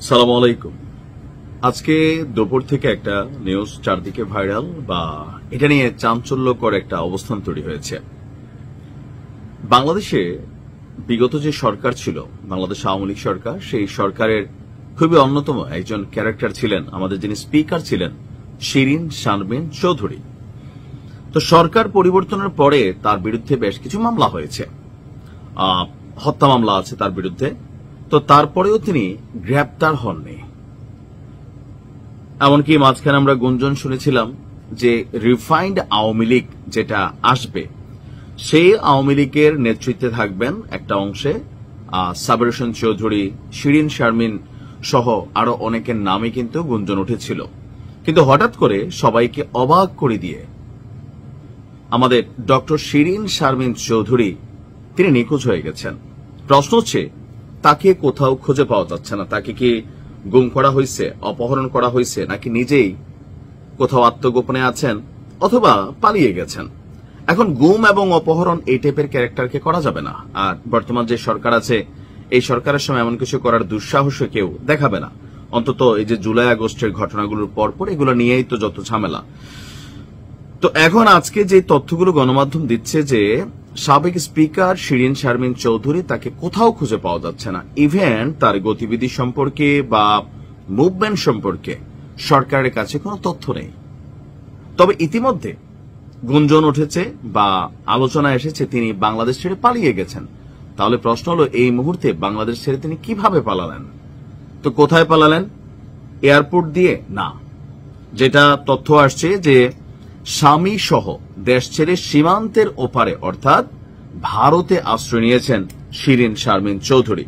সালামু আলাইকুম। আজকে দুপুর থেকে একটা নিউজ চারদিকে ভাইরাল বা এটা নিয়ে চাঞ্চল্যকর একটা অবস্থান তৈরি হয়েছে। বাংলাদেশে বিগত যে সরকার ছিল, বাংলাদেশ আওয়ামী লীগ সরকার, সেই সরকারের খুবই অন্যতম একজন ক্যারেক্টার ছিলেন আমাদের যিনি স্পিকার ছিলেন শিরিন শারমিন চৌধুরী। তো সরকার পরিবর্তনের পরে তার বিরুদ্ধে বেশ কিছু মামলা হয়েছে, হত্যা মামলা আছে তার বিরুদ্ধে। তো তারপরেও তিনি গ্রেপ্তার হননি। এমনকি মাঝখানে আমরা গুঞ্জন শুনেছিলাম যে রিফাইন্ড আওয়ামী লীগ যেটা আসবে, সেই আওয়ামী লীগের নেতৃত্বে থাকবেন একটা অংশে সাবের হোসেন চৌধুরী, শিরিন শারমিন সহ আরো অনেকের নামে কিন্তু গুঞ্জন উঠেছিল। কিন্তু হঠাৎ করে সবাইকে অবাক করে দিয়ে আমাদের ডক্টর শিরিন শারমিন চৌধুরী তিনি নিখোঁজ হয়ে গেছেন। প্রশ্ন হচ্ছে, তাকে কোথাও খুঁজে পাওয়া যাচ্ছে না। তাকে কি গুম করা হয়েছে, অপহরণ করা হয়েছে, নাকি নিজেই কোথাও আত্মগোপনে আছেন অথবা পালিয়ে গেছেন? এখন গুম এবং অপহরণ এই টাইপের ক্যারেক্টারকে করা যাবে না। আর বর্তমান যে সরকার আছে, এই সরকারের সময় এমন কিছু করার দুঃসাহসও কেউ দেখাবে না। অন্তত এই যে জুলাই আগস্টের ঘটনাগুলোর পরপর এগুলো নিয়েই তো যত ঝামেলা। তো এখন আজকে যে তথ্যগুলো গণমাধ্যম দিচ্ছে যে সাবেক স্পিকার শিরিন শারমিন চৌধুরী, তাকে কোথাও খুঁজে পাওয়া যাচ্ছে না। ইভেন তার গতিবিধি সম্পর্কে বা মুভমেন্ট সম্পর্কে সরকারের কাছে কোনো তথ্য নেই। তবে ইতিমধ্যে গুঞ্জন উঠেছে বা আলোচনা এসেছে তিনি বাংলাদেশ ছেড়ে পালিয়ে গেছেন। তাহলে প্রশ্ন হলো, এই মুহূর্তে বাংলাদেশ ছেড়ে তিনি কিভাবে পালালেন? তো কোথায় পালালেন? এয়ারপোর্ট দিয়ে না। যেটা তথ্য আসছে যে স্বামী সহ দেশ ছেড়ে সীমান্তের ওপারে অর্থাৎ ভারতে আশ্রয় নিয়েছেন শিরিন শারমিন চৌধুরী।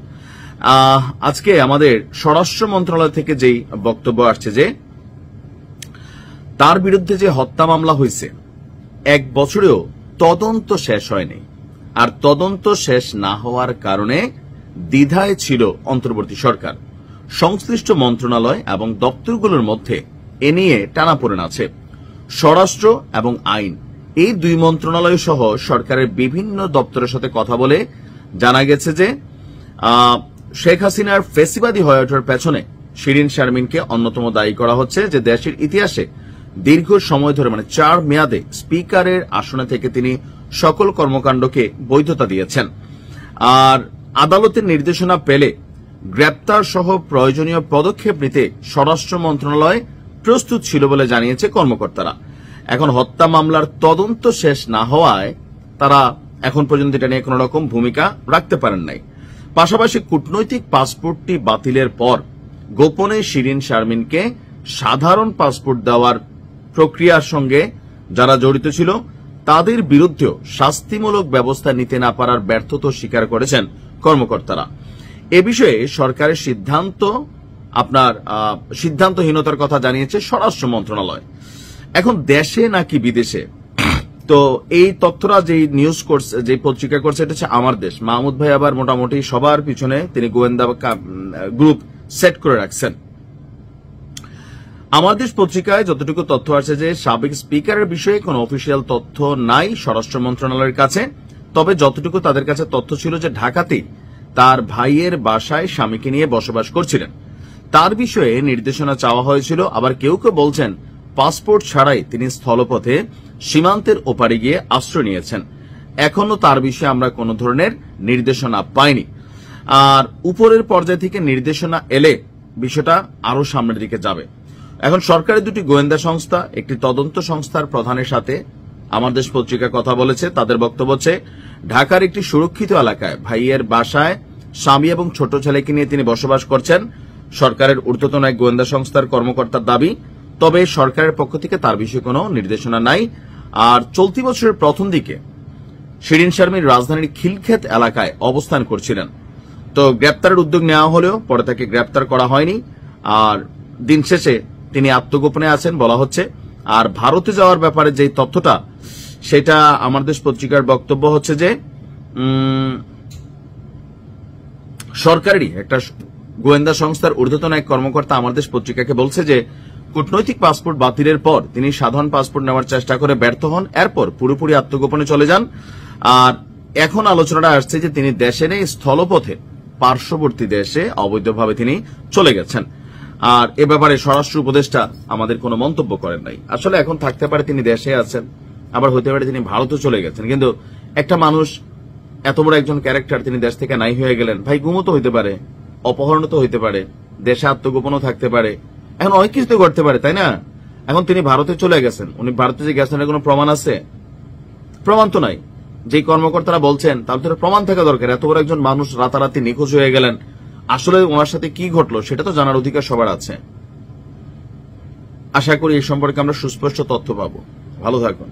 আজকে আমাদের স্বরাষ্ট্র মন্ত্রণালয় থেকে যেই বক্তব্য আসছে যে তার বিরুদ্ধে যে হত্যা মামলা হয়েছে 1 বছরেও তদন্ত শেষ হয়নি। আর তদন্ত শেষ না হওয়ার কারণে দ্বিধায় ছিল অন্তর্বর্তী সরকার। সংশ্লিষ্ট মন্ত্রণালয় এবং দপ্তরগুলোর মধ্যে এ নিয়ে টানাপোড়েন আছে। স্বরাষ্ট্র এবং আইন এই 2 মন্ত্রণালয় সহ সরকারের বিভিন্ন দপ্তরের সাথে কথা বলে জানা গেছে যে শেখ হাসিনার ফেসিবাদী হয়ে ওঠার পেছনে শিরিন শারমিনকে অন্যতম দায়ী করা হচ্ছে, যে দেশের ইতিহাসে দীর্ঘ সময় ধরে 4 মেয়াদে স্পিকারের আসনে থেকে তিনি সকল কর্মকাণ্ডকে বৈধতা দিয়েছেন। আর আদালতের নির্দেশনা পেলে গ্রেপ্তার সহ প্রয়োজনীয় পদক্ষেপ নিতে স্বরাষ্ট্র মন্ত্রণালয় প্রস্তুত ছিল বলে জানিয়েছে কর্মকর্তারা। এখন হত্যা মামলার তদন্ত শেষ না হওয়ায় তারা এখন পর্যন্ত এটা নিয়ে কোন রকম ভূমিকা রাখতে পারেন নাই। পাশাপাশি কূটনৈতিক পাসপোর্টটি বাতিলের পর গোপনে শিরিন শারমিনকে সাধারণ পাসপোর্ট দেওয়ার প্রক্রিয়ার সঙ্গে যারা জড়িত ছিল তাদের বিরুদ্ধেও শাস্তিমূলক ব্যবস্থা নিতে না পারার ব্যর্থতা স্বীকার করেছেন কর্মকর্তারা। এ বিষয়ে সরকারের সিদ্ধান্তহীনতার কথা জানিয়েছে স্বরাষ্ট্র মন্ত্রণালয়। এখন দেশে নাকি বিদেশে, তো এই তথ্যরা যে নিউজ করছে, যে পত্রিকা করছে, এটা হচ্ছে আমার দেশ। মাহমুদ ভাই আবার মোটামুটি সবার পিছনে তিনি গোয়েন্দা গ্রুপ সেট করে রাখছেন। আমার দেশ পত্রিকায় যতটুকু তথ্য আছে যে সাবেক স্পিকারের বিষয়ে কোনো অফিসিয়াল তথ্য নাই স্বরাষ্ট্র মন্ত্রণালয়ের কাছে। তবে যতটুকু তাদের কাছে তথ্য ছিল যে ঢাকাতেই তার ভাইয়ের বাসায় স্বামীকে নিয়ে বসবাস করছিলেন, তার বিষয়ে নির্দেশনা চাওয়া হয়েছিল। আবার কেউ কেউ বলছেন পাসপোর্ট ছাড়াই তিনি স্থলপথে সীমান্তের ওপারে গিয়ে আশ্রয় নিয়েছেন। এখনো তার বিষয়ে আমরা কোন ধরনের নির্দেশনা পাইনি। আর উপরের পর্যায় থেকে নির্দেশনা এলে বিষয়টা আরো সামনের দিকে যাবে। এখন সরকারের 2টি গোয়েন্দা সংস্থা, একটি তদন্ত সংস্থার প্রধানের সাথে আমার দেশ পত্রিকা কথা বলেছে। তাদের বক্তব্য হচ্ছে, ঢাকার একটি সুরক্ষিত এলাকায় ভাইয়ের বাসায় স্বামী এবং ছোট ছেলেকে নিয়ে তিনি বসবাস করছেন, সরকারের ঊর্ধ্বতন এক গোয়েন্দা সংস্থার কর্মকর্তার দাবি। তবে সরকারের পক্ষ থেকে তার বিষয়ে কোনো নির্দেশনা নাই। আর চলতি বছরের প্রথম দিকে শিরিন শারমিন রাজধানীর খিলক্ষেত এলাকায় অবস্থান করছিলেন। তো গ্রেপ্তারের উদ্যোগ নেওয়া হলেও পরে তাকে গ্রেপ্তার করা হয়নি। আর দিন শেষে তিনি আত্মগোপনে আছেন বলা হচ্ছে। আর ভারতে যাওয়ার ব্যাপারে যে তথ্যটা, সেটা আমার দেশ পত্রিকার বক্তব্য হচ্ছে যে সরকারেরই একটা গোয়েন্দা সংস্থার ঊর্ধ্বতন এক কর্মকর্তা আমার দেশ পত্রিকাকে বলছে যে কূটনৈতিক পাসপোর্ট বাতিলের পর তিনি সাধারণ পাসপোর্ট নেওয়ার চেষ্টা করে ব্যর্থ হন, এরপর পুরোপুরি আত্মগোপনে চলে যান। আর এখন আলোচনাটা আসছে যে তিনি দেশে নেই, স্থলপথে পার্শ্ববর্তী দেশে অবৈধভাবে তিনি চলে গেছেন। আর এ ব্যাপারে স্বরাষ্ট্র উপদেষ্টা আমাদের কোনো মন্তব্য করেন নাই। আসলে এখন থাকতে পারে তিনি দেশে আছেন, আবার হতে পারে তিনি ভারতে চলে গেছেন, কিন্তু একটা মানুষ এত বড় একজন ক্যারেক্টার তিনি দেশ থেকে নাই হয়ে গেলেন, ভাই গুমও তো হইতে পারে, অপহরণ তো হইতে পারে, দেশে আত্মগোপনও থাকতে পারে, এখন অনেক কিছু তো করতে পারে, তাই না? এখন তিনি ভারতে চলে গেছেন, উনি ভারতে যে গেছেন এর কোনো প্রমাণ আছে? প্রমাণ তো নাই। যে কর্মকর্তারা বলছেন তার তো প্রমাণ থাকা দরকার। এত বড় একজন মানুষ রাতারাতি নিখোঁজ হয়ে গেলেন, আসলে ওনার সাথে কি ঘটলো সেটা তো জানার অধিকার সবার আছে। আশা করি এই সম্পর্কে আমরা সুস্পষ্ট তথ্য পাবো। ভালো থাকুন।